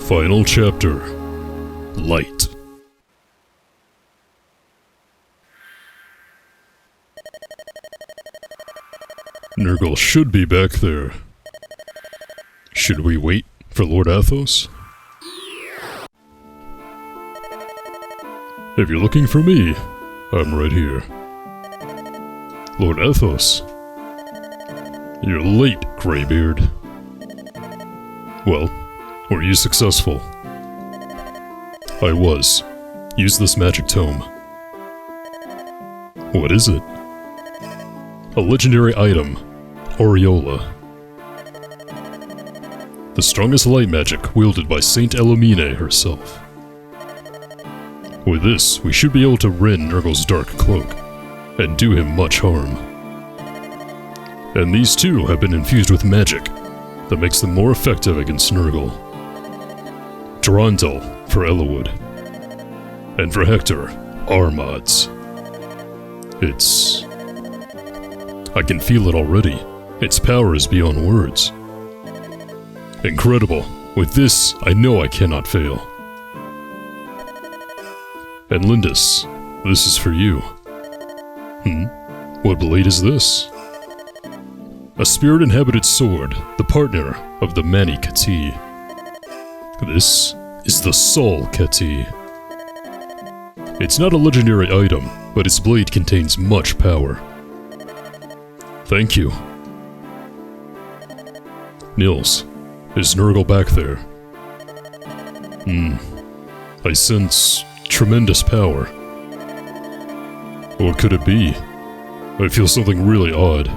Final chapter. Light. Nergal should be back there. Should we wait for Lord Athos? If you're looking for me, I'm right here. Lord Athos. You're late, Greybeard. Well, were you successful? I was. Use this magic tome. What is it? A legendary item, Aureola. The strongest light magic wielded by Saint Elomine herself. With this, we should be able to rend Nergal's dark cloak, and do him much harm. And these two have been infused with magic that makes them more effective against Nergal. Durandal for Elowood, and for Hector, Armads. I can feel it already. Its power is beyond words. Incredible. With this, I know I cannot fail. And Lindis, this is for you. What blade is this? A spirit-inhabited sword, the partner of the Mani Kati. This is the Sol Kati. It's not a legendary item, but its blade contains much power. Thank you. Nils, is Nergal back there? I sense tremendous power. What could it be? I feel something really odd.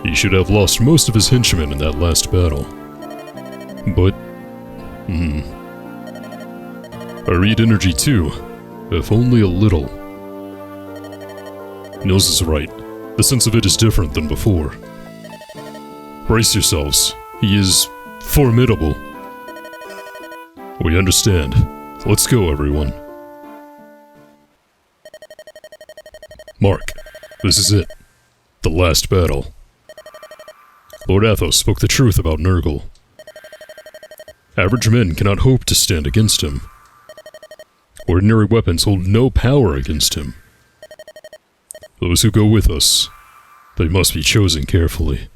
He should have lost most of his henchmen in that last battle. But, I read energy too, if only a little. Nils is right. The sense of it is different than before. Brace yourselves. He is formidable. We understand. Let's go, everyone. Mark, this is it. The last battle. Lord Athos spoke the truth about Nergal. Average men cannot hope to stand against him. Ordinary weapons hold no power against him. Those who go with us, they must be chosen carefully.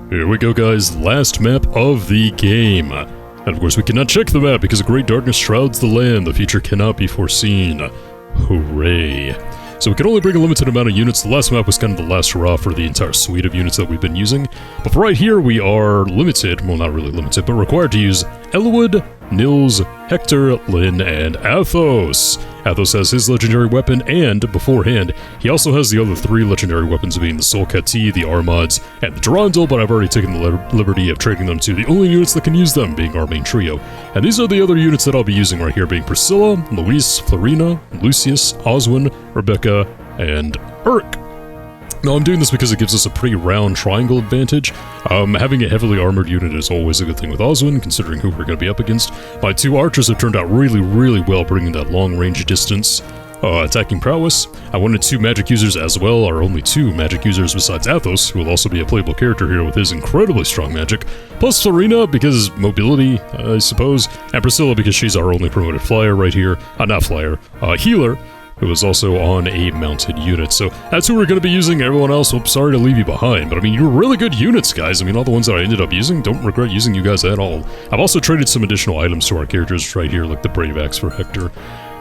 Here we go, guys, last map of the game. And of course we cannot check the map because a great darkness shrouds the land. The future cannot be foreseen. Hooray. So we can only bring a limited amount of units. The last map was kind of the last hurrah for the entire suite of units that we've been using. But for right here, we are limited, well not really limited, but required to use Elowood, Nils, Hector, Lyn, and Athos. Athos has his legendary weapon, and beforehand, he also has the other three legendary weapons being the Sol Kati, the Armads, and the Durandal, but I've already taken the liberty of trading them to the only units that can use them, being our main trio. And these are the other units that I'll be using right here, being Priscilla, Luis, Florina, Lucius, Oswin, Rebecca, and Urk. Now, I'm doing this because it gives us a pretty round triangle advantage. Having a heavily armored unit is always a good thing with Oswin, considering who we're going to be up against. My two archers have turned out really, really well, bringing that long-range distance. Attacking prowess. I wanted two magic users as well, our only two magic users besides Athos, who will also be a playable character here with his incredibly strong magic. Plus Florina, because mobility, I suppose. And Priscilla, because she's our only promoted flyer right here. Not flyer, healer. Who is also on a mounted unit. So that's who we're going to be using. Everyone else, sorry to leave you behind, but I mean, you're really good units, guys. I mean, all the ones that I ended up using, don't regret using you guys at all. I've also traded some additional items to our characters right here, like the Brave Axe for Hector.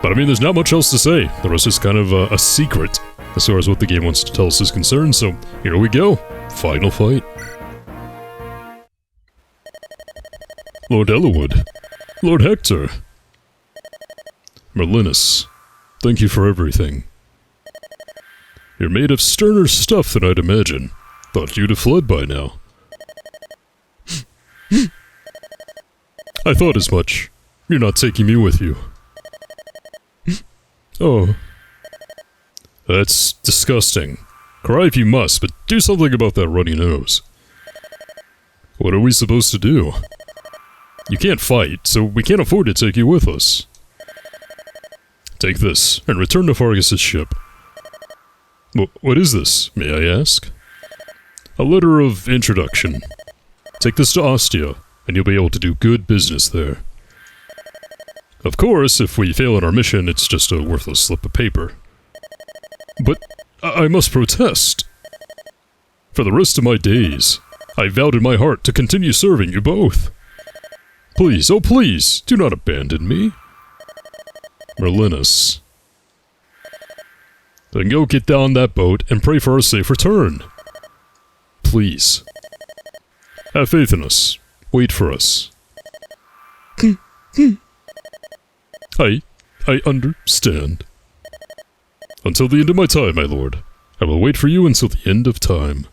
But I mean, there's not much else to say. The rest is kind of a secret as far as what the game wants to tell us is concerned. So here we go. Final fight. Lord Elowood. Lord Hector. Merlinus. Thank you for everything. You're made of sterner stuff than I'd imagine. Thought you'd have fled by now. I thought as much. You're not taking me with you. Oh. That's disgusting. Cry if you must, but do something about that runny nose. What are we supposed to do? You can't fight, so we can't afford to take you with us. Take this, and return to Fargus's ship. What is this, may I ask? A letter of introduction. Take this to Ostia, and you'll be able to do good business there. Of course, if we fail in our mission, it's just a worthless slip of paper. But I must protest. For the rest of my days, I vowed in my heart to continue serving you both. Please, oh please, do not abandon me. Merlinus. Then go get down that boat and pray for our safe return. Please. Have faith in us. Wait for us. I understand. Until the end of my time, my lord. I will wait for you until the end of time.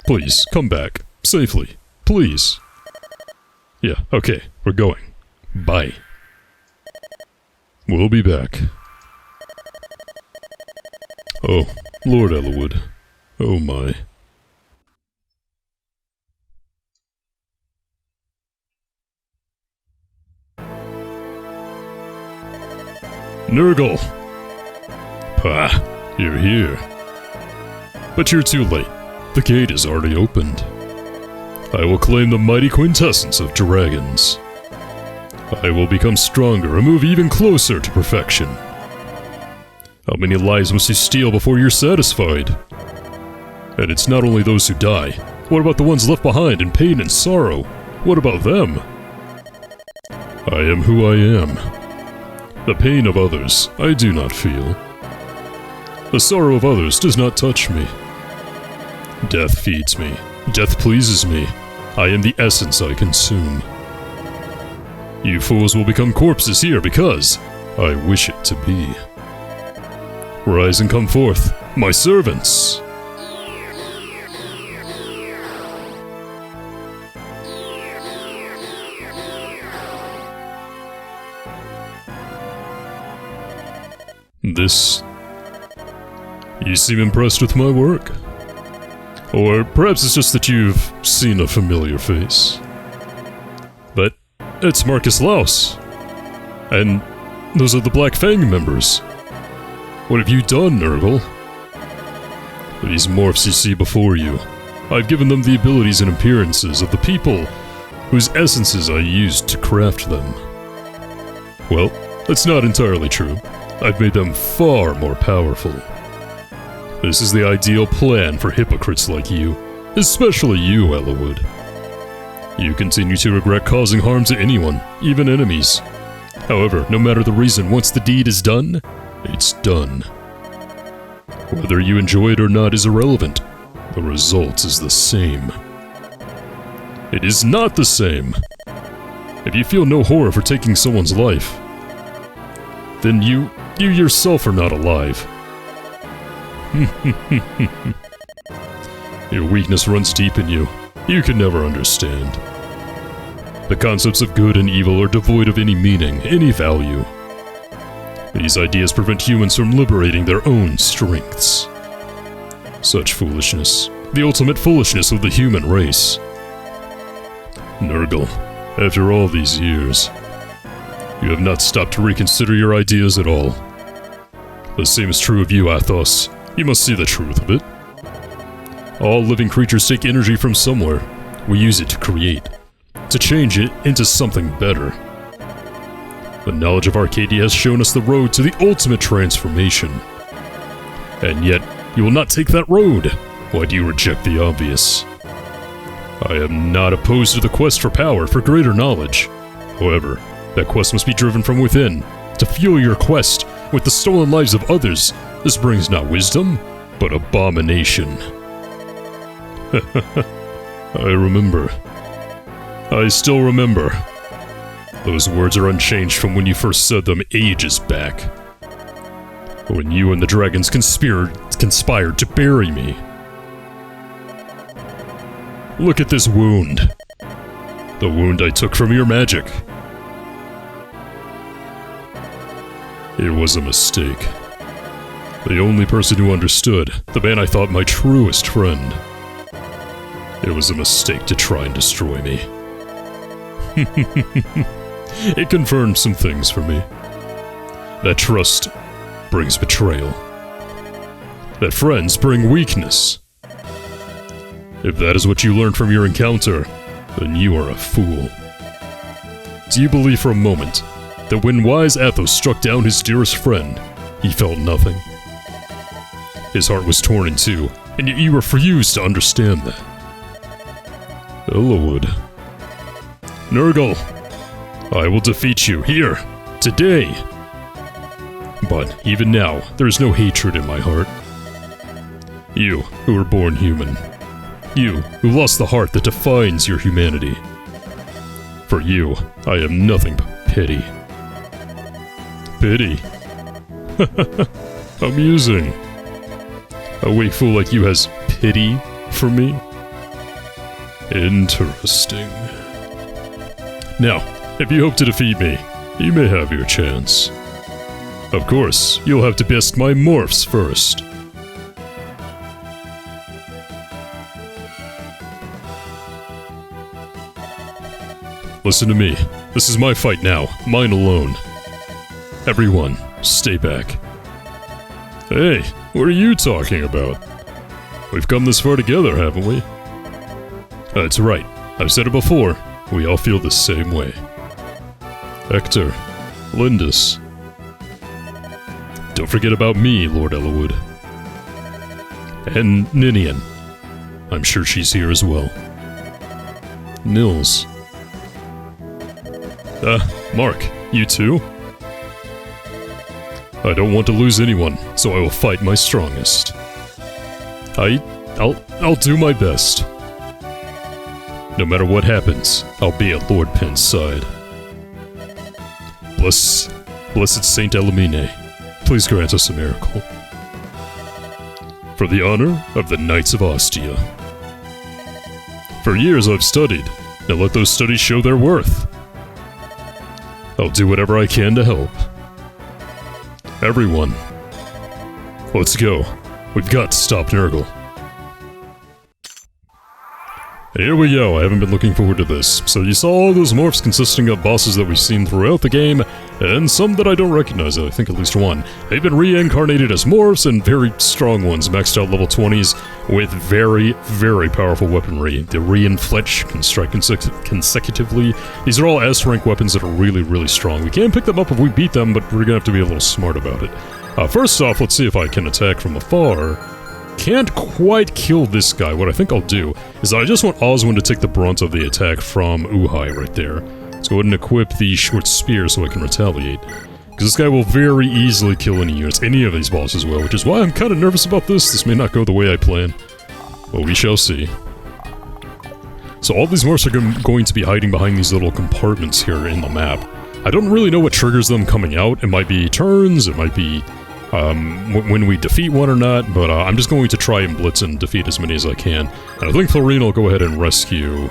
Please, come back. Safely. Please. Yeah, okay, we're going. Bye. We'll be back. Oh, Lord Elwood. Oh my. Nergal! Pah, you're here. But you're too late. The gate is already opened. I will claim the mighty quintessence of dragons. I will become stronger and move even closer to perfection. How many lives must you steal before you're satisfied? And it's not only those who die. What about the ones left behind in pain and sorrow? What about them? I am who I am. The pain of others I do not feel. The sorrow of others does not touch me. Death feeds me. Death pleases me. I am the essence I consume. You fools will become corpses here because I wish it to be. Rise and come forth, my servants! You seem impressed with my work. Or perhaps it's just that you've seen a familiar face. But it's Marcus Laus. And those are the Black Fang members. What have you done, Nergal? These morphs you see before you, I've given them the abilities and appearances of the people whose essences I used to craft them. Well, that's not entirely true. I've made them far more powerful. This is the ideal plan for hypocrites like you, especially you, Elwood. You continue to regret causing harm to anyone, even enemies. However, no matter the reason, once the deed is done, it's done. Whether you enjoy it or not is irrelevant. The result is the same. It is not the same. If you feel no horror for taking someone's life, then you yourself are not alive. Your weakness runs deep in you. You can never understand. The concepts of good and evil are devoid of any meaning, any value. These ideas prevent humans from liberating their own strengths. Such foolishness. The ultimate foolishness of the human race. Nergal, after all these years, you have not stopped to reconsider your ideas at all. The same is true of you, Athos. You must see the truth of it. All living creatures take energy from somewhere. We use it to create, to change it into something better. The knowledge of Arcadia has shown us the road to the ultimate transformation. And yet, you will not take that road. Why do you reject the obvious? I am not opposed to the quest for power, for greater knowledge. However, that quest must be driven from within. To fuel your quest with the stolen lives of others, this brings not wisdom, but abomination. I remember. I still remember. Those words are unchanged from when you first said them ages back. When you and the dragons conspired to bury me. Look at this wound. The wound I took from your magic. It was a mistake. The only person who understood, the man I thought my truest friend. It was a mistake to try and destroy me. It confirmed some things for me. That trust brings betrayal. That friends bring weakness. If that is what you learned from your encounter, then you are a fool. Do you believe for a moment that when wise Athos struck down his dearest friend, he felt nothing? His heart was torn in two, and yet you refused to understand that. Eliwood. Nergal, I will defeat you here, today. But even now, there is no hatred in my heart. You, who were born human. You, who lost the heart that defines your humanity. For you, I am nothing but pity. Pity? Amusing. A weak fool like you has pity for me? Interesting. Now, if you hope to defeat me, you may have your chance. Of course, you'll have to best my morphs first. Listen to me. This is my fight now, mine alone. Everyone, stay back. Hey, what are you talking about? We've come this far together, haven't we? That's right. I've said it before. We all feel the same way. Hector, Lindis. Don't forget about me, Lord Eliwood. And Ninian. I'm sure she's here as well. Nils. Mark, you too? I don't want to lose anyone, so I will fight my strongest. I'll do my best. No matter what happens, I'll be at Lord Penn's side. Blessed Saint Elimine, please grant us a miracle. For the honor of the Knights of Ostia. For years I've studied, now let those studies show their worth. I'll do whatever I can to help. Everyone, let's go. We've got to stop Nergal. Here we go, I haven't been looking forward to this. So you saw all those morphs consisting of bosses that we've seen throughout the game, and some that I don't recognize, I think at least one. They've been reincarnated as morphs, and very strong ones, maxed out level 20s, with very, very powerful weaponry. The Reinfletch can strike consecutively. These are all S-rank weapons that are really, really strong. We can pick them up if we beat them, but we're gonna have to be a little smart about it. First off, let's see if I can attack from afar. Can't quite kill this guy. What I think I'll do is I just want Oswin to take the brunt of the attack from Uhai right there. Let's go ahead and equip the short spear so I can retaliate. Because this guy will very easily kill any units. Any of these bosses will, which is why I'm kind of nervous about this. This may not go the way I plan. Well, we shall see. So all these morphs are going to be hiding behind these little compartments here in the map. I don't really know what triggers them coming out. It might be turns, it might be when we defeat one or not, but I'm just going to try and blitz and defeat as many as I can. And I think Florine will go ahead and rescue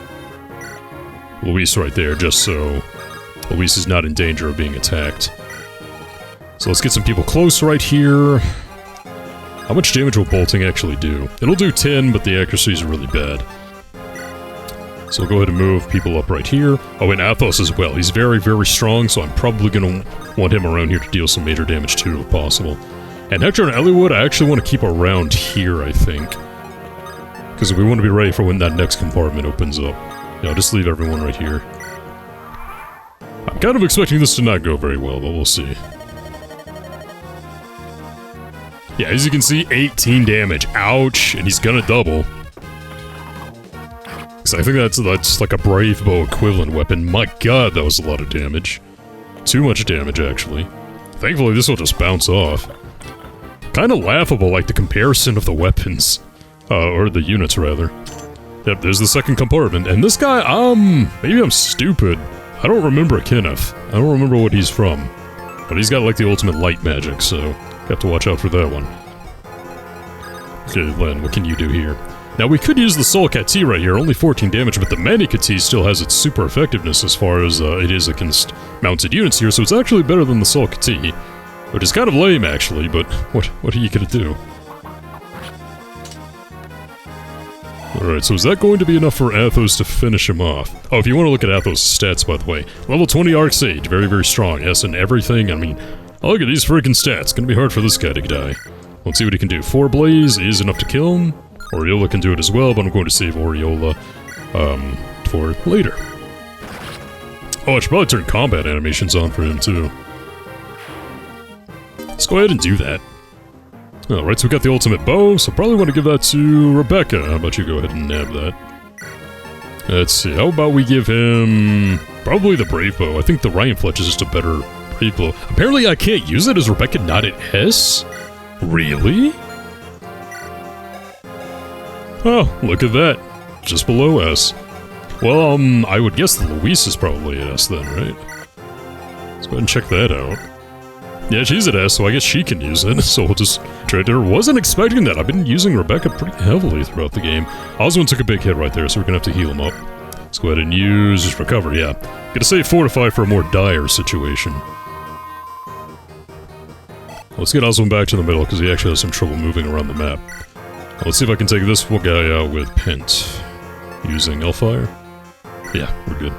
Luis right there, just so Luis is not in danger of being attacked. So let's get some people close right here. How much damage will bolting actually do? It'll do 10, but the accuracy is really bad. So we'll go ahead and move people up right here. Oh, and Athos as well. He's very, very strong, so I'm probably going to want him around here to deal some major damage too, if possible. And Hector and Eliwood, I actually want to keep around here, I think. Because we want to be ready for when that next compartment opens up. Yeah, I'll just leave everyone right here. I'm kind of expecting this to not go very well, but we'll see. Yeah, as you can see, 18 damage. Ouch! And he's gonna double. Because I think that's like a Brave Bow equivalent weapon. My god, that was a lot of damage. Too much damage, actually. Thankfully, this will just bounce off. Kind of laughable, like the comparison of the weapons. Or the units, rather. Yep, there's the second compartment. And this guy, maybe I'm stupid. I don't remember Kenneth. I don't remember what he's from. But he's got, like, the ultimate light magic, so have to watch out for that one. Okay, Len, what can you do here? Now, we could use the Soul Kati right here, only 14 damage, but the Mani Kati still has its super effectiveness as far as it is against mounted units here, so it's actually better than the Soul Kati. Which is kind of lame, actually, but what are you gonna do? Alright, so is that going to be enough for Athos to finish him off? Oh, if you want to look at Athos' stats, by the way. Level 20 Arc Sage, very, very strong. Yes, and everything, I mean, look at these freaking stats. Gonna be hard for this guy to die. Let's see what he can do. 4 Blaze is enough to kill him. Aureola can do it as well, but I'm going to save Aureola for later. Oh, I should probably turn combat animations on for him, too. Let's go ahead and do that. Alright, so we got the ultimate bow, so probably want to give that to Rebecca. How about you go ahead and nab that? Let's see, how about we give him... probably the Brave Bow. I think the Ryan Fletch is just a better Brave Bow. Apparently I can't use it. Is Rebecca not at S? Really? Oh, look at that. Just below S. Well, I would guess that Luis is probably at S then, right? Let's go ahead and check that out. Yeah, she's at S, so I guess she can use it, so we'll just trade her. Wasn't expecting that. I've been using Rebecca pretty heavily throughout the game. Oswin took a big hit right there, so we're gonna have to heal him up. Let's go ahead and use Recover, yeah. Gotta save Fortify for a more dire situation. Let's get Oswin back to the middle, because he actually has some trouble moving around the map. Let's see if I can take this guy out with Pent. Using Elfire. Yeah, we're good.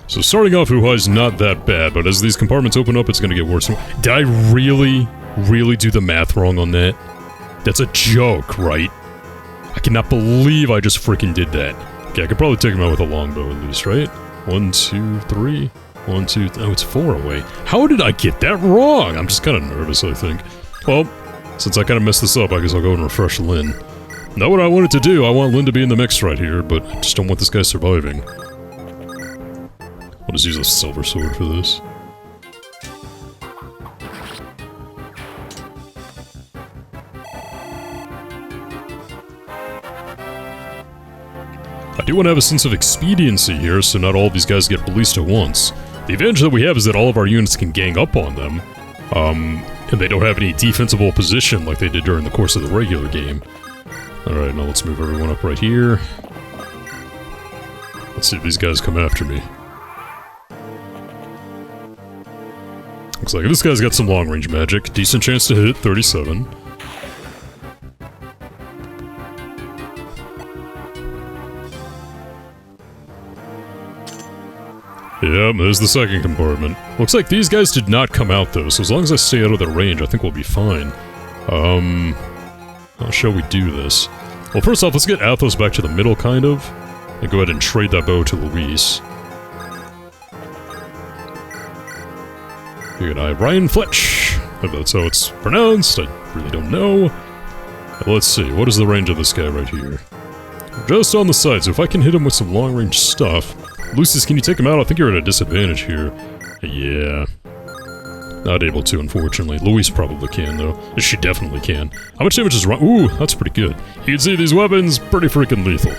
So starting off Uhuai's not that bad, but as these compartments open up, it's gonna get worse. Did I really do the math wrong on that? That's a joke, right? I cannot believe I just freaking did that. Okay, I could probably take him out with a longbow at least, right? 1, 2, 3. 1, 2, oh, it's 4 away. How did I get that wrong? I'm just kind of nervous, I think. Well, since I kind of messed this up, I guess I'll go and refresh Lynn. Not what I wanted to do. I want Lynn to be in the mix right here, but I just don't want this guy surviving. I'll just use a silver sword for this. I do want to have a sense of expediency here, so not all of these guys get released at once. The advantage that we have is that all of our units can gang up on them, and they don't have any defensible position like they did during the course of the regular game. Alright, now let's move everyone up right here. Let's see if these guys come after me. Looks like this guy's got some long-range magic. Decent chance to hit, 37. Yeah, there's the second compartment. Looks like these guys did not come out though, so as long as I stay out of their range, I think we'll be fine. How shall we do this? Well, first off, let's get Athos back to the middle, kind of, and go ahead and trade that bow to Luis. Here, and I have Ryan Fletch. If that's how it's pronounced, I really don't know. Let's see, what is the range of this guy right here? Just on the side, so if I can hit him with some long-range stuff... Lucius, can you take him out? I think you're at a disadvantage here. Yeah. Not able to, unfortunately. Luis probably can, though. She definitely can. How much damage is wrong? Ooh, that's pretty good. You can see these weapons, pretty freaking lethal.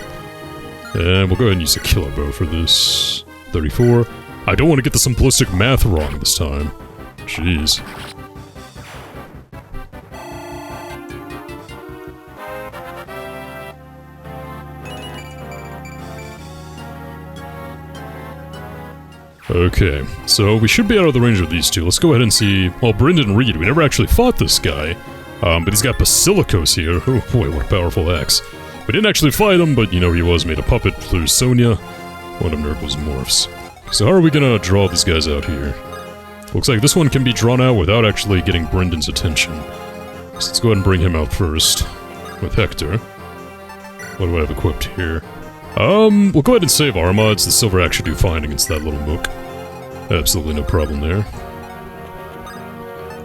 And we'll go ahead and use a killer bow for this. 34. I don't want to get the simplistic math wrong this time. Jeez. Okay, so we should be out of the range of these two. Let's go ahead and see... Well, Brendan Reed, we never actually fought this guy. But he's got Basilicos here. Oh boy, what a powerful axe. We didn't actually fight him, but you know he was made a puppet through Sonia. One of Nergal's morphs. So how are we gonna draw these guys out here? Looks like this one can be drawn out without actually getting Brendan's attention. So let's go ahead and bring him out first. With Hector. What do I have equipped here? We'll go ahead and save our mods. The silver axe should do fine against that little mook. Absolutely no problem there.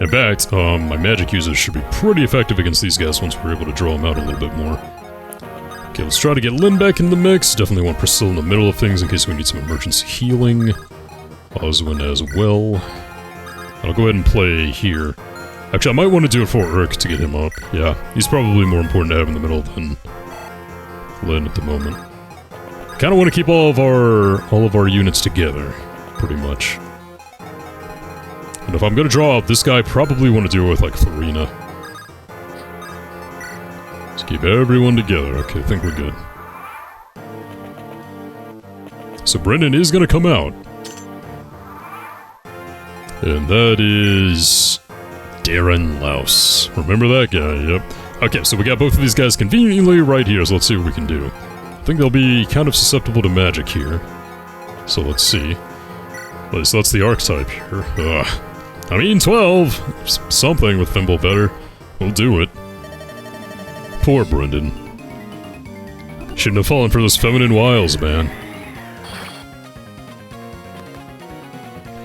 In fact, my magic users should be pretty effective against these guys once we're able to draw them out a little bit more. Okay, let's try to get Lynn back in the mix. Definitely want Priscilla in the middle of things in case we need some emergency healing. Oswin as well. I'll go ahead and play here. Actually, I might want to do it for Urk to get him up. Yeah, he's probably more important to have in the middle than Lynn at the moment. Kind of want to keep all of our units together, pretty much. And if I'm going to draw out this guy, probably want to do it with, like, Florina. Let's keep everyone together. Okay, I think we're good. So Brendan is going to come out. And that is... Darren Louse. Remember that guy, yep. Okay, so we got both of these guys conveniently right here, so let's see what we can do. I think they'll be kind of susceptible to magic here. So let's see. So that's the archetype here. Ugh. I mean, 12. Something with Thimble better. We'll do it. Poor Brendan. Shouldn't have fallen for those feminine wiles, man.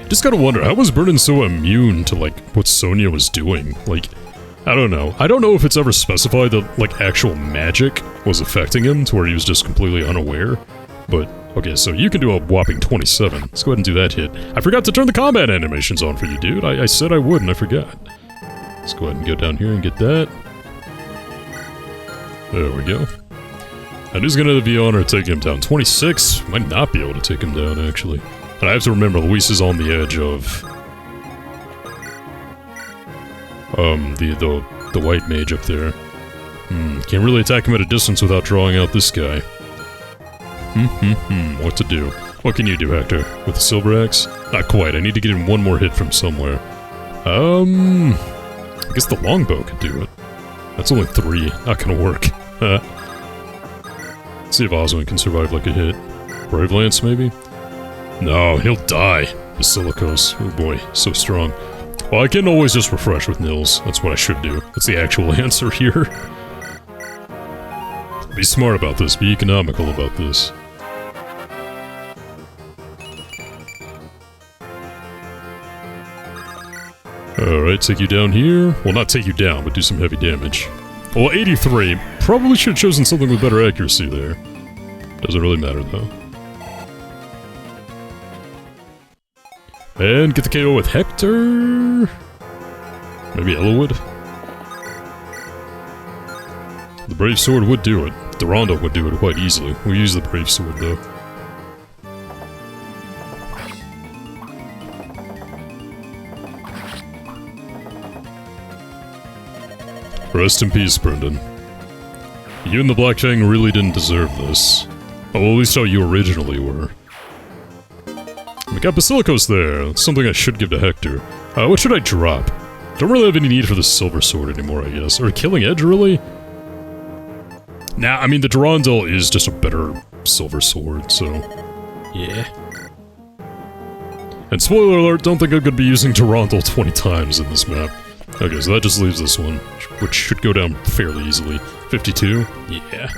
Just gotta wonder, how was Brendan so immune to, like, what Sonya was doing? Like, I don't know. I don't know if it's ever specified that, like, actual magic was affecting him to where he was just completely unaware. But, okay, so you can do a whopping 27. Let's go ahead and do that hit. I forgot to turn the combat animations on for you, dude. I said I would, and I forgot. Let's go ahead and go down here and get that. There we go. And who's gonna be on or take him down? 26? Might not be able to take him down, actually. And I have to remember, Luis is on the edge of... the white mage up there. Can't really attack him at a distance without drawing out this guy. What to do? What can you do, Hector? With the silver axe? Not quite, I need to get in one more hit from somewhere. I guess the longbow could do it. That's only 3, not gonna work. Let's see if Oswin can survive like a hit. Brave Lance, maybe? No, he'll die. Basilicos. Oh boy, so strong. Well, I can always just refresh with Nils. That's what I should do. That's the actual answer here. Be smart about this. Be economical about this. Alright, take you down here. Well, not take you down, but do some heavy damage. Well, 83. Probably should have chosen something with better accuracy there. Doesn't really matter, though. And get the KO with Hector. Maybe Elowood. The Brave Sword would do it. Durando would do it quite easily. We'll use the Brave Sword, though. Rest in peace, Brendan. You and the Black Fang really didn't deserve this. Well, at least how you originally were. We got Basilicos there. That's something I should give to Hector. What should I drop? Don't really have any need for the Silver Sword anymore, I guess. Or Killing Edge, really? Nah, I mean, the Durandal is just a better Silver Sword, so... yeah. And spoiler alert, don't think I'm gonna be using Durandal 20 times in this map. Okay, so that just leaves this one, which should go down fairly easily. 52? Yeah.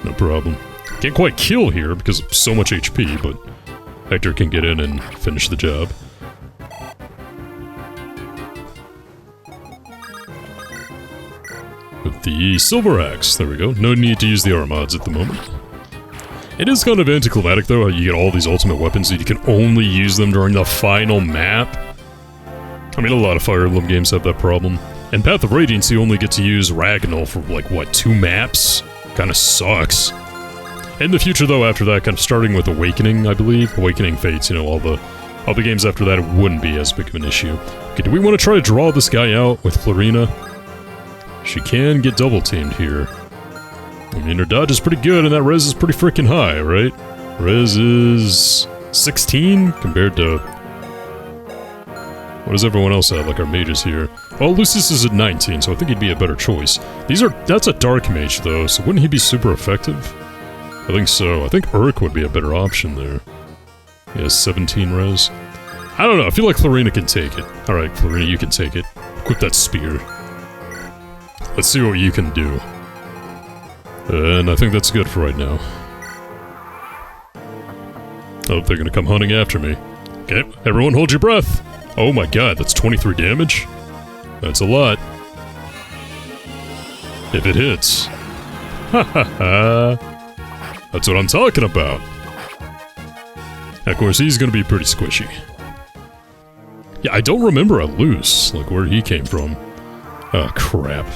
No problem. Can't quite kill here because of so much HP, but Hector can get in and finish the job. With the Silver Axe, there we go. No need to use the Armads at the moment. It is kind of anticlimactic though, how you get all these ultimate weapons and you can only use them during the final map. I mean, a lot of Fire Emblem games have that problem. In Path of Radiance, you only get to use Ragnall for, like, what, 2 maps? Kinda sucks. In the future, though, after that, kind of starting with Awakening, I believe. Awakening Fates, you know, all the games after that, it wouldn't be as big of an issue. Okay, do we want to try to draw this guy out with Florina? She can get double-teamed here. I mean, her dodge is pretty good, and that res is pretty freaking high, right? Res is 16 compared to... what does everyone else have, like our mages here? Well, Lucius is at 19, so I think he'd be a better choice. That's a dark mage, though, so wouldn't he be super effective? I think so. I think Urk would be a better option there. He has 17 res. I don't know, I feel like Florina can take it. Alright, Florina, you can take it. Equip that spear. Let's see what you can do. And I think that's good for right now. Oh, they're gonna come hunting after me. Okay, everyone hold your breath! Oh my god, that's 23 damage? That's a lot. If it hits. Ha ha ha. That's what I'm talking about. Of course, he's gonna be pretty squishy. Yeah, I don't remember a Luce, like where he came from. Oh, crap.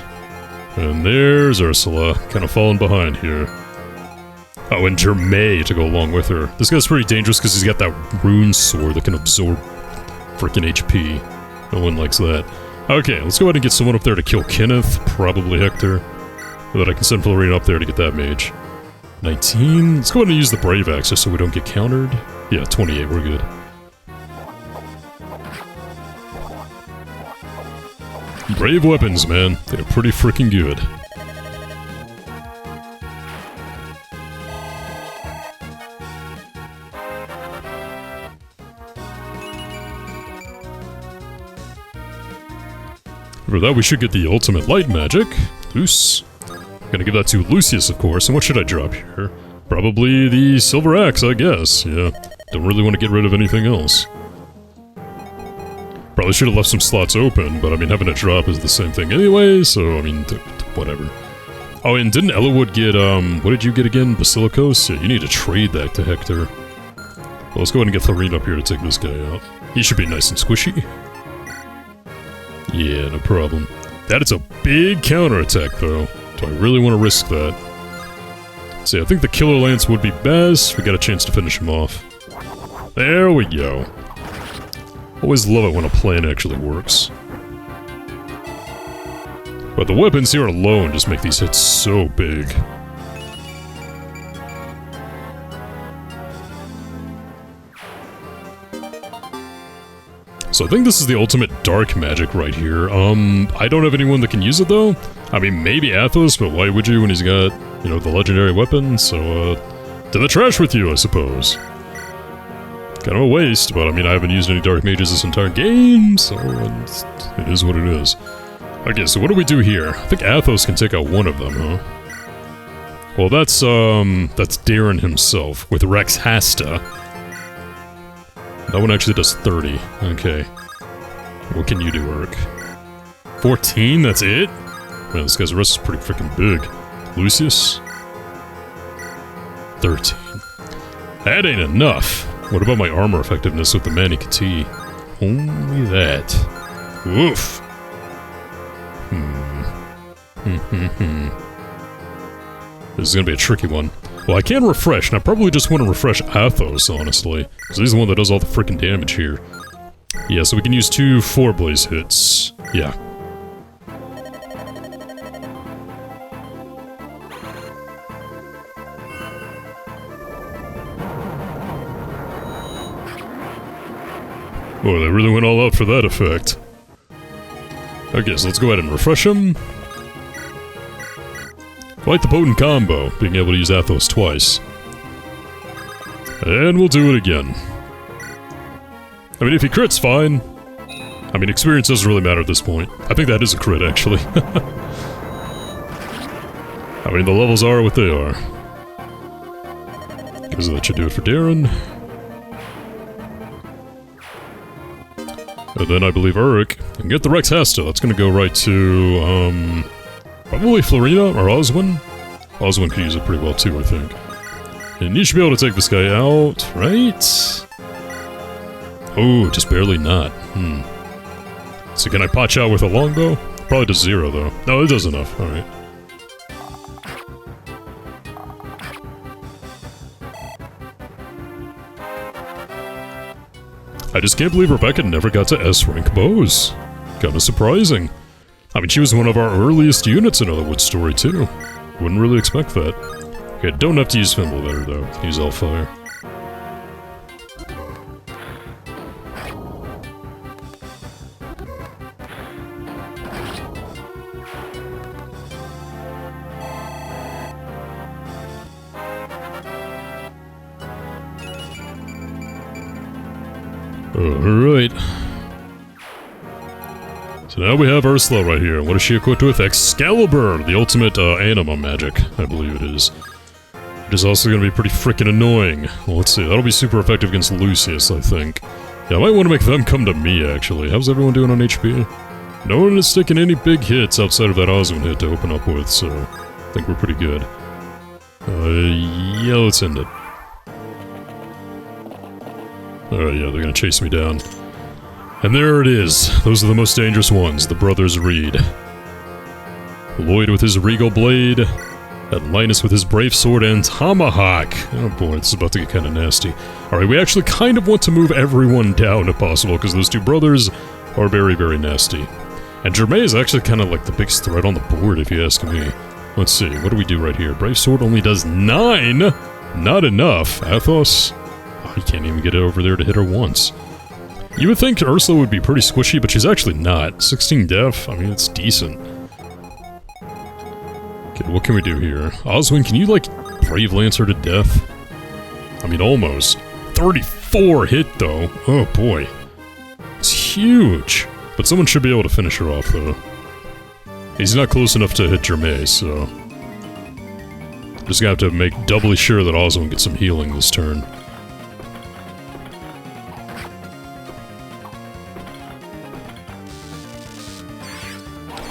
And there's Ursula, kind of falling behind here. Oh, and Germae to go along with her. This guy's pretty dangerous because he's got that rune sword that can absorb freaking HP. No one likes that. Okay, let's go ahead and get someone up there to kill Kenneth, probably Hector. So that I can send Florina up there to get that mage. 19. Let's go ahead and use the Brave Axe just so we don't get countered. Yeah, 28, we're good. Brave weapons, man. They're pretty freaking good. For that, we should get the ultimate light magic. Loose. Gonna give that to Lucius, of course. And what should I drop here? Probably the silver axe, I guess. Yeah. Don't really want to get rid of anything else. Probably should have left some slots open, but I mean, having it drop is the same thing anyway, so I mean, whatever. Oh, and didn't Ellawood get, what did you get again? Basilicos? Yeah, you need to trade that to Hector. Well, let's go ahead and get Thorine up here to take this guy out. He should be nice and squishy. Yeah, no problem. That is a big counterattack, though. Do I really want to risk that? See, I think the Killer Lance would be best. We got a chance to finish him off. There we go. Always love it when a plan actually works. But the weapons here alone just make these hits so big. So I think this is the ultimate dark magic right here. I don't have anyone that can use it though. I mean, maybe Athos, but why would you when he's got, you know, the legendary weapon? So, to the trash with you, I suppose. Kind of a waste, but I mean, I haven't used any dark mages this entire game, so it is what it is. Okay, so what do we do here? I think Athos can take out one of them, huh? Well, that's Darren himself with Rex Hasta. That one actually does 30. Okay. What can you do, Urk? 14? That's it? Man, this guy's wrist is pretty freaking big. Lucius? 13. That ain't enough. What about my armor effectiveness with the Manikati? Only that. Woof. This is gonna be a tricky one. Well, I can refresh, and I probably just want to refresh Athos, honestly. Because he's the one that does all the freaking damage here. Yeah, so we can use 2 4-blaze hits. Yeah. Oh, they really went all out for that effect. Okay, so let's go ahead and refresh him. Quite the potent combo, being able to use Athos twice. And we'll do it again. I mean, if he crits, fine. I mean, experience doesn't really matter at this point. I think that is a crit, actually. I mean, the levels are what they are. Because that should do it for Darren. And then I believe Urk. And get the Rex Hasta. That's gonna go right to, probably Florina or Oswin. Oswin could use it pretty well too, I think. And you should be able to take this guy out, right? Oh, just barely not. So can I potch out with a longbow? Probably does 0 though. No, it does enough. Alright. I just can't believe Rebecca never got to S-rank bows. Kinda surprising. I mean, she was one of our earliest units in Otherwood's story, too. Wouldn't really expect that. Okay, don't have to use Fimble there, though. Use Hellfire. Alright. So now we have Ursula right here. What is she equipped with? Excalibur! The ultimate anima magic, I believe it is. It is also going to be pretty freaking annoying. Well, let's see. That'll be super effective against Lucius, I think. Yeah, I might want to make them come to me, actually. How's everyone doing on HP? No one is taking any big hits outside of that Oswin hit to open up with, so I think we're pretty good. Yeah, let's end it. Alright, yeah, they're gonna chase me down. And there it is. Those are the most dangerous ones, the Brothers Reed. Lloyd with his regal blade, and Linus with his brave sword and tomahawk. Oh boy, this is about to get kind of nasty. Alright, we actually kind of want to move everyone down if possible, because those two brothers are very, very nasty. And Germain is actually kind of like the biggest threat on the board, if you ask me. Let's see, what do we do right here? Brave sword only does 9! Not enough. Athos? Oh, you can't even get it over there to hit her once. You would think Ursula would be pretty squishy, but she's actually not. 16 def, I mean, it's decent. Okay, what can we do here? Oswin, can you, like, Brave Lance her to death? I mean, almost. 34 hit, though. Oh, boy. It's huge. But someone should be able to finish her off, though. He's not close enough to hit Jermaine, so... Just gonna have to make doubly sure that Oswin gets some healing this turn.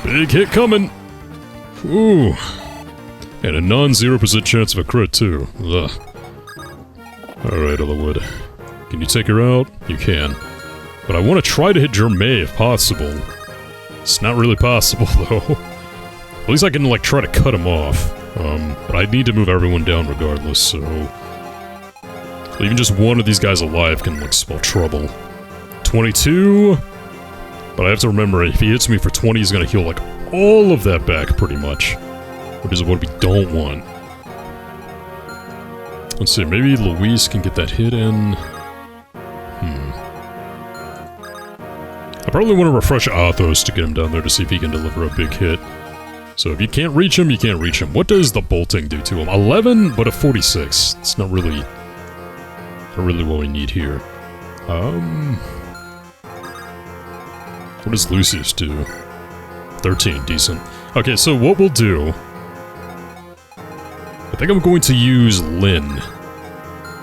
Big hit coming! Ooh. And a non-0% chance of a crit, too. Ugh. Alright, Ellerwood. Can you take her out? You can. But I want to try to hit Jermaine if possible. It's not really possible, though. At least I can, like, try to cut him off. But I need to move everyone down regardless, so... Even just one of these guys alive can, like, spell trouble. 22... But I have to remember, if he hits me for 20, he's gonna heal, like, all of that back, pretty much. Which is what we don't want. Let's see, maybe Luis can get that hit in. I probably want to refresh Athos to get him down there to see if he can deliver a big hit. So if you can't reach him, you can't reach him. What does the bolting do to him? 11, but a 46. It's not really what we need here. What does Lucius do? 13, decent. Okay, so what we'll do... I think I'm going to use Lynn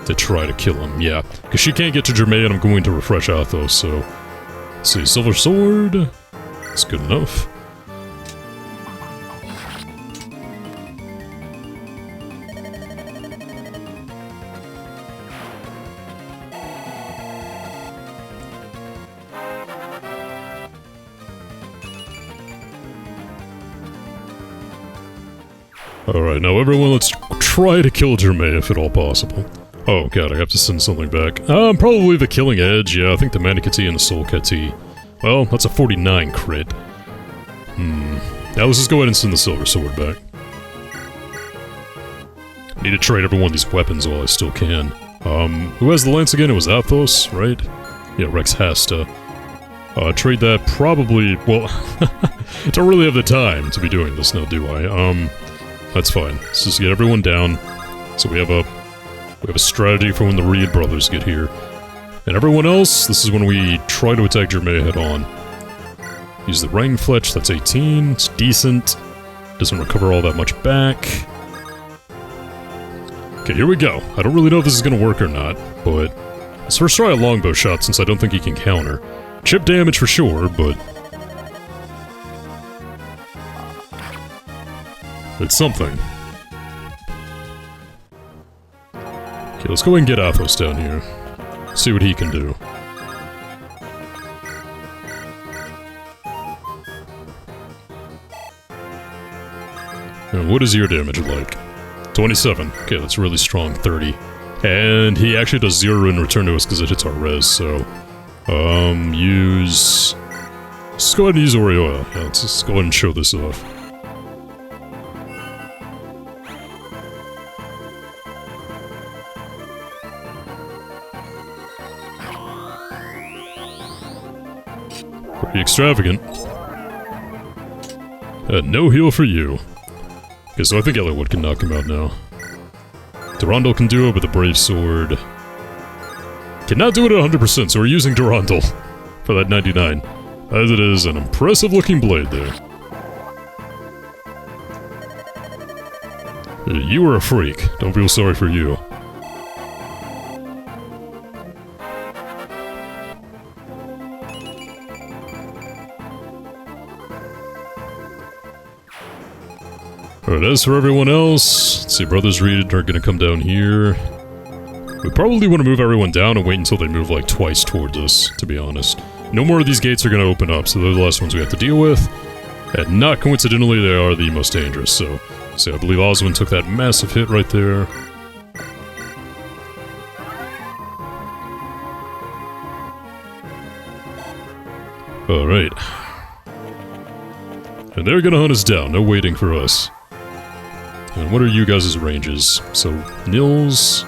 to try to kill him, yeah. Because she can't get to Jermaine and I'm going to refresh Athos, so... Let's see, Silver Sword... That's good enough. Alright, now everyone, let's try to kill Jermaine if at all possible. Oh god, I have to send something back. Probably the Killing Edge, yeah, I think the Manikati and the Soul Kati. Well, that's a 49 crit. Now let's just go ahead and send the Silver Sword back. Need to trade every one of these weapons while I still can. Who has the lance again? It was Athos, right? Yeah, Rex has to. Trade that probably, well, I don't really have the time to be doing this now, do I? That's fine. Let's just get everyone down. So we have a strategy for when the Reed brothers get here. And everyone else, this is when we try to attack Jermaine head on. Use the Ring Fletch, that's 18. It's decent. Doesn't recover all that much back. Okay, here we go. I don't really know if this is gonna work or not, but let's first try a longbow shot since I don't think he can counter. Chip damage for sure, but it's something. Okay, let's go ahead and get Athos down here. See what he can do. And what is your damage like? 27. Okay, that's really strong. 30. And he actually does 0 in return to us because it hits our res, so... use... Let's go ahead and use Aureola. Yeah, let's just go ahead and show this off. Pretty extravagant. No heal for you. Okay, so I think Ellerwood can knock him out now. Durandal can do it with a Brave Sword. Cannot do it at 100%, so we're using Durandal for that 99. As it is an impressive looking blade there. You were a freak. Don't feel sorry for you. Alright, as for everyone else, let's see, Brothers Reed are gonna come down here. We probably want to move everyone down and wait until they move like twice towards us, to be honest. No more of these gates are gonna open up, so they're the last ones we have to deal with. And not coincidentally, they are the most dangerous, so... See, I believe Oswin took that massive hit right there. Alright. And they're gonna hunt us down, no waiting for us. And what are you guys' ranges? So, Nils...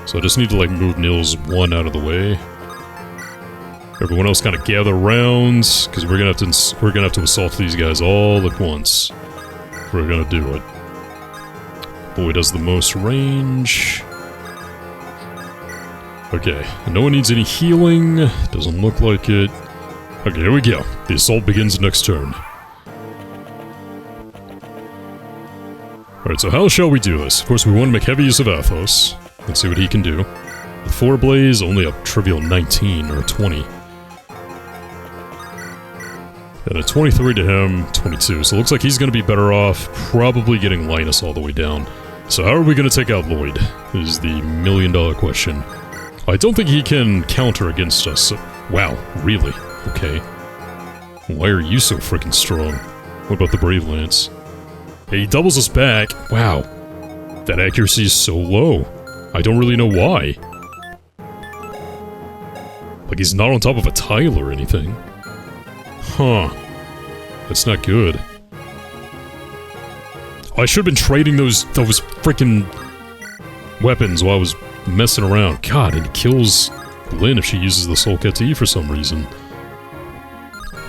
So I just need to, like, move Nils 1 out of the way. Everyone else kind of gather around, because we're gonna have to assault these guys all at once. We're gonna do it. Boy does the most range. Okay, no one needs any healing. Doesn't look like it. Okay, here we go. The assault begins next turn. Alright, so how shall we do this? Of course, we want to make heavy use of Athos. Let's see what he can do. With 4 Blaze, only a trivial 19 or a 20. And a 23 to him, 22. So it looks like he's going to be better off probably getting Linus all the way down. So how are we going to take out Lloyd? Is the $1,000,000 question. I don't think he can counter against us. So, wow, really? Okay. Why are you so freaking strong? What about the Brave Lance? Hey, he doubles us back. Wow. That accuracy is so low. I don't really know why. Like he's not on top of a tile or anything. Huh. That's not good. I should have been trading those freaking weapons while I was messing around. God, and it kills Lynn if she uses the Soul Kati for some reason.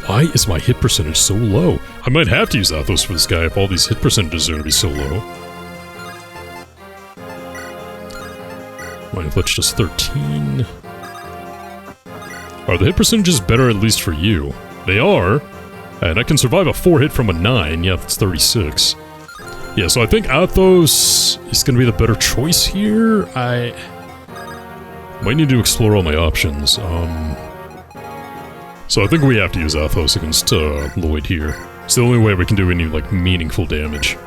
Why is my hit percentage so low? I might have to use Athos for this guy if all these hit percentages are going to be so low. Mind if that's just 13? Are the hit percentages better at least for you? They are. And I can survive a 4 hit from a 9. Yeah, that's 36. Yeah, so I think Athos is going to be the better choice here. I might need to explore all my options. So I think we have to use Athos against Lloyd here. It's the only way we can do any, like, meaningful damage.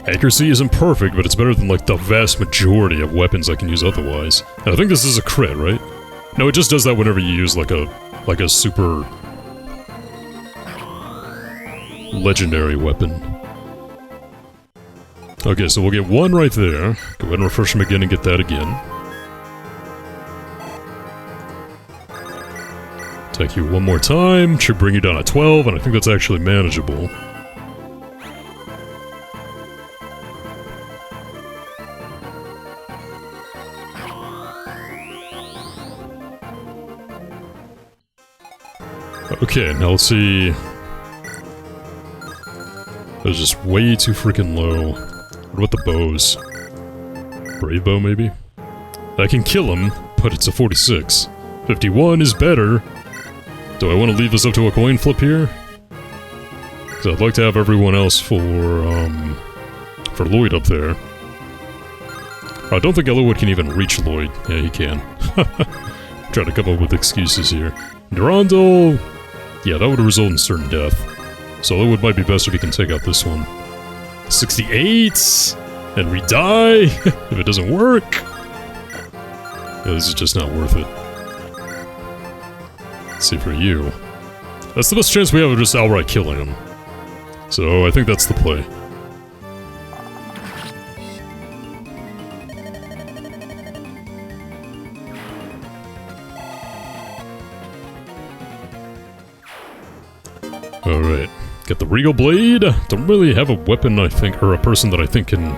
Accuracy isn't perfect, but it's better than, like, the vast majority of weapons I can use otherwise. And I think this is a crit, right? No, it just does that whenever you use, like a super legendary weapon. Okay, so we'll get 1 right there. Go ahead and refresh him again and get that again. Attack you 1 more time, should bring you down to 12, and I think that's actually manageable. Okay, now let's see. That was just way too freaking low. What about the bows? Brave bow, maybe? I can kill him, but it's a 46. 51 is better. Do I want to leave this up to a coin flip here? Because I'd like to have everyone else for Lloyd up there. I don't think Elwood can even reach Lloyd. Yeah, he can. Trying to come up with excuses here. Durandal... Yeah, that would result in certain death. So Elwood might be best if he can take out this one. 68! And we die! If it doesn't work! Yeah, this is just not worth it. Let's see for you. That's the best chance we have of just outright killing him. So I think that's the play. Alright. Got the Regal Blade. Don't really have a weapon, I think, or a person that I think can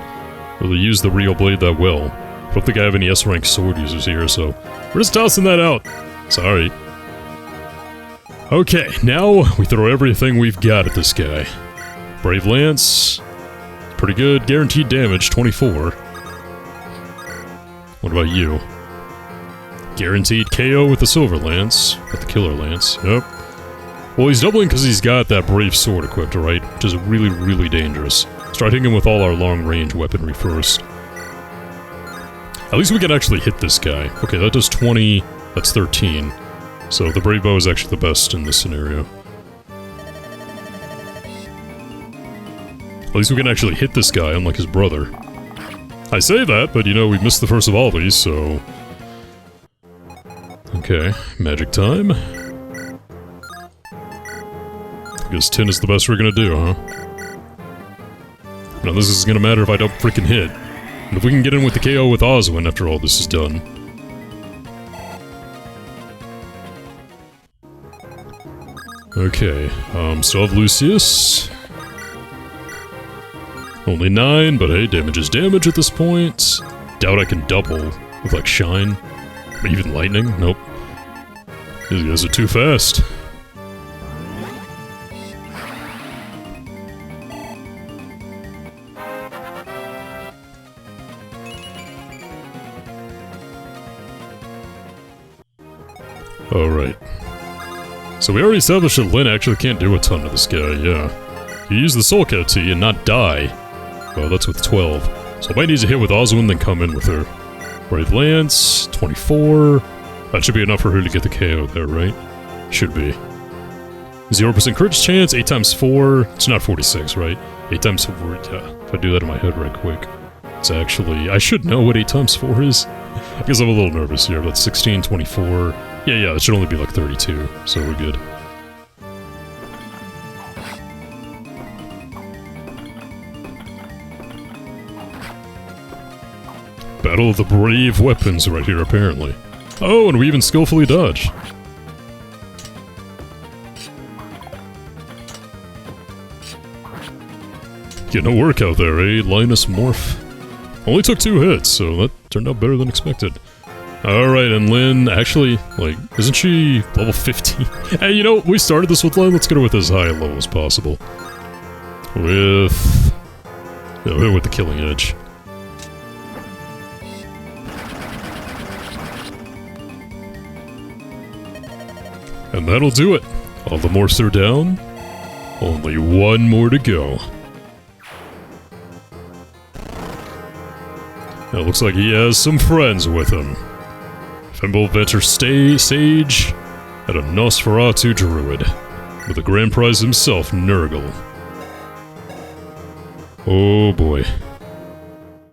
really use the Regal Blade that well. I don't think I have any S-rank sword users here, so we're just tossing that out. Sorry. Okay, now we throw everything we've got at this guy. Brave Lance. Pretty good. Guaranteed damage, 24. What about you? Guaranteed KO with the Silver Lance. With the Killer Lance. Yep. Well, he's doubling because he's got that Brave Sword equipped, right? Which is really, really dangerous. Let's try hitting him with all our long-range weaponry first. At least we can actually hit this guy. Okay, that does 20. That's 13. So the Brave Bow is actually the best in this scenario. At least we can actually hit this guy, unlike his brother. I say that, but you know, we missed the first of all these, so... Okay, magic time. I guess 10 is the best we're gonna do, huh? Now this is gonna matter if I don't freaking hit. And if we can get in with the KO with Oswin after all this is done. Okay, still have Lucius. Only 9, but hey, damage is damage at this point. Doubt I can double with, like, Shine. Or even Lightning? Nope. These guys are too fast. Alright, Alright. So we already established that Lyn actually can't do a ton to this guy, yeah. You use the Soul Cat Tea and not die. Well, that's with 12. So I might need to hit with Oswin, then come in with her. Brave Lance, 24. That should be enough for her to get the KO there, right? Should be. 0% crit chance, 8 times 4. It's not 46, right? 8 times 4, yeah. If I do that in my head right quick. It's actually... I should know what 8 times 4 is. I guess I'm a little nervous here, but 16, 24... Yeah, it should only be like 32, so we're good. Battle of the brave weapons right here, apparently. Oh, and we even skillfully dodge. Getting a workout there, eh, Linus Morph? Only took 2 hits, so that turned out better than expected. Alright, and Lyn, actually, like, isn't she level 15? Hey, you know, we started this with Lyn, let's get her with as high a level as possible. With... yeah, with the Killing Edge. And that'll do it. All the morphs are down. Only 1 more to go. It looks like he has some friends with him. Fimbulventor Sage, and a Nosferatu Druid, with the grand prize himself, Nergal. Oh boy.